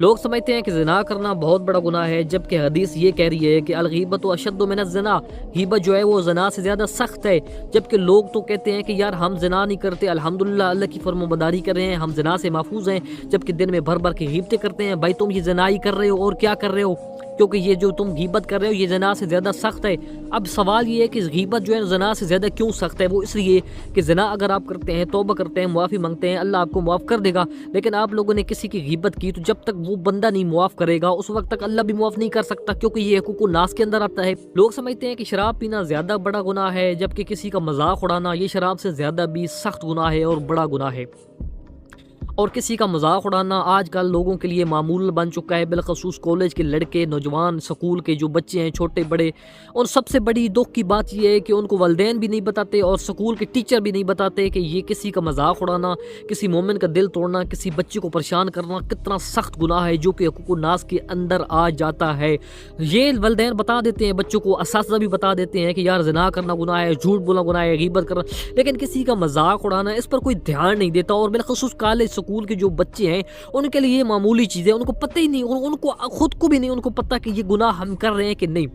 لوگ سمجھتے ہیں کہ زنا کرنا بہت بڑا گناہ ہے، جبکہ حدیث یہ کہہ رہی ہے کہ الغیبت اشد من الزنا، غیبت جو ہے وہ زنا سے زیادہ سخت ہے۔ جبکہ لوگ تو کہتے ہیں کہ یار ہم زنا نہیں کرتے، الحمدللہ اللہ کی فرمانبرداری کر رہے ہیں، ہم زنا سے محفوظ ہیں، جبکہ دن میں بھر بھر کے غیبتیں کرتے ہیں۔ بھائی تم یہ زنا ہی کر رہے ہو اور کیا کر رہے ہو، کیونکہ یہ جو تم غیبت کر رہے ہو یہ زنا سے زیادہ سخت ہے۔ اب سوال یہ ہے کہ غیبت جو ہے زنا سے زیادہ کیوں سخت ہے؟ وہ اس لیے کہ زنا اگر آپ کرتے ہیں، توبہ کرتے ہیں، معافی مانگتے ہیں، اللہ آپ کو معاف کر دے گا، لیکن آپ لوگوں نے کسی کی غیبت کی تو جب تک وہ بندہ نہیں معاف کرے گا اس وقت تک اللہ بھی معاف نہیں کر سکتا، کیونکہ یہ حقوق الناس کے اندر آتا ہے۔ لوگ سمجھتے ہیں کہ شراب پینا زیادہ بڑا گناہ ہے، جبکہ کسی کا مذاق اڑانا یہ شراب سے زیادہ بھی سخت گناہ ہے اور بڑا گناہ ہے۔ اور کسی کا مذاق اڑانا آج کل لوگوں کے لیے معمول بن چکا ہے، بالخصوص کالج کے لڑکے، نوجوان، سکول کے جو بچے ہیں چھوٹے بڑے۔ اور سب سے بڑی دکھ کی بات یہ ہے کہ ان کو والدین بھی نہیں بتاتے اور سکول کے ٹیچر بھی نہیں بتاتے کہ یہ کسی کا مذاق اڑانا، کسی مومن کا دل توڑنا، کسی بچے کو پریشان کرنا کتنا سخت گناہ ہے، جو کہ حقوق الناس کے اندر آ جاتا ہے۔ یہ والدین بتا دیتے ہیں بچوں کو، اساتذہ بھی بتا دیتے ہیں کہ یار زنا کرنا گناہ ہے، جھوٹ بولنا گناہ ہے، غیبت کرنا، لیکن کسی کا مذاق اڑانا اس پر کوئی دھیان نہیں دیتا۔ اور بالخصوص کالج سکول کے جو بچے ہیں ان کے لیے یہ معمولی چیزیں، ان کو پتہ ہی نہیں، ان کو خود کو بھی نہیں ان کو پتہ کہ یہ گناہ ہم کر رہے ہیں کہ نہیں۔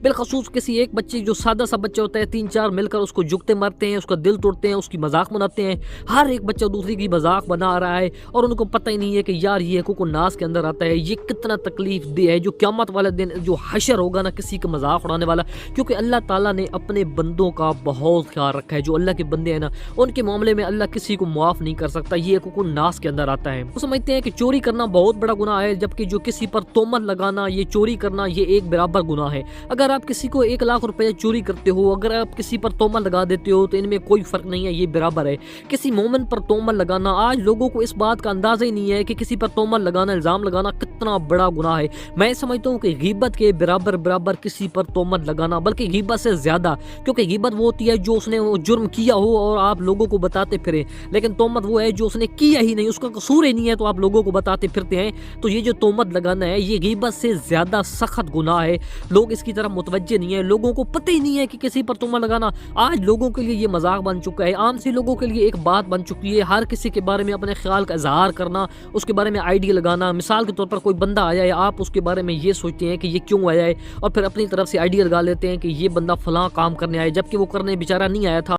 بالخصوص کسی ایک بچے جو سادہ سا بچہ ہوتا ہے، 3-4 مل کر اس کو جگتے مارتے ہیں، اس کا دل توڑتے ہیں، اس کی مذاق بناتے ہیں، ہر ایک بچہ دوسری کی مذاق بنا رہا ہے اور ان کو پتہ ہی نہیں ہے کہ یار یہ حقوق الناس کے اندر آتا ہے، یہ کتنا تکلیف دہ ہے۔ جو قیامت والے دن جو حشر ہوگا نا کسی کا مذاق اڑانے والا، کیونکہ اللہ تعالیٰ نے اپنے بندوں کا بہت خیال رکھا ہے، جو اللہ کے بندے ہیں نا ان کے معاملے میں اللہ کسی کو معاف نہیں کر سکتا، یہ حقوق الناس کے اندر آتا ہے۔ وہ سمجھتے ہیں کہ چوری کرنا بہت بڑا گناہ ہے، جبکہ جو کسی پر تہمت لگانا، یہ چوری کرنا یہ ایک برابر گناہ ہے۔ اگر آپ کسی کو 1 لاکھ روپے چوری کرتے ہو، اگر آپ کسی پر تہمت لگا دیتے ہو تو ان میں کوئی فرق نہیں ہے، یہ برابر ہے۔ کسی مومن پر تہمت لگانا، آج لوگوں کو اس بات کا اندازہ ہی نہیں ہے کہ کسی پر تہمت لگانا، الزام لگانا کتنا بڑا گناہ ہے۔ میں سمجھتا ہوں کہ غیبت کے برابر کسی پر تہمت لگانا، بلکہ غیبت سے زیادہ، کیونکہ غیبت وہ ہوتی ہے جو اس نے وہ جرم کیا ہو اور آپ لوگوں کو بتاتے پھریں، لیکن تہمت وہ ہے جو اس نے کیا ہی نہیں، اس کا قصور ہی نہیں ہے تو آپ لوگوں کو بتاتے پھرتے ہیں۔ تو یہ جو تہمت لگانا ہے یہ غیبت سے زیادہ سخت گناہ ہے۔ لوگ اس کی طرف متوجہ نہیں ہے، لوگوں کو پتہ ہی نہیں ہے کہ کسی پر تہمت لگانا آج لوگوں کے لیے یہ مذاق بن چکا ہے، عام سے لوگوں کے لیے ایک بات بن چکی ہے۔ ہر کسی کے بارے میں اپنے خیال کا اظہار کرنا، اس کے بارے میں آئیڈیا لگانا۔ مثال کے طور پر کوئی بندہ آیا ہے، آپ اس کے بارے میں یہ سوچتے ہیں کہ یہ کیوں آیا ہے، اور پھر اپنی طرف سے آئیڈیا لگا لیتے ہیں کہ یہ بندہ فلاں کام کرنے آیا، جبکہ وہ کرنے بیچارہ نہیں آیا تھا۔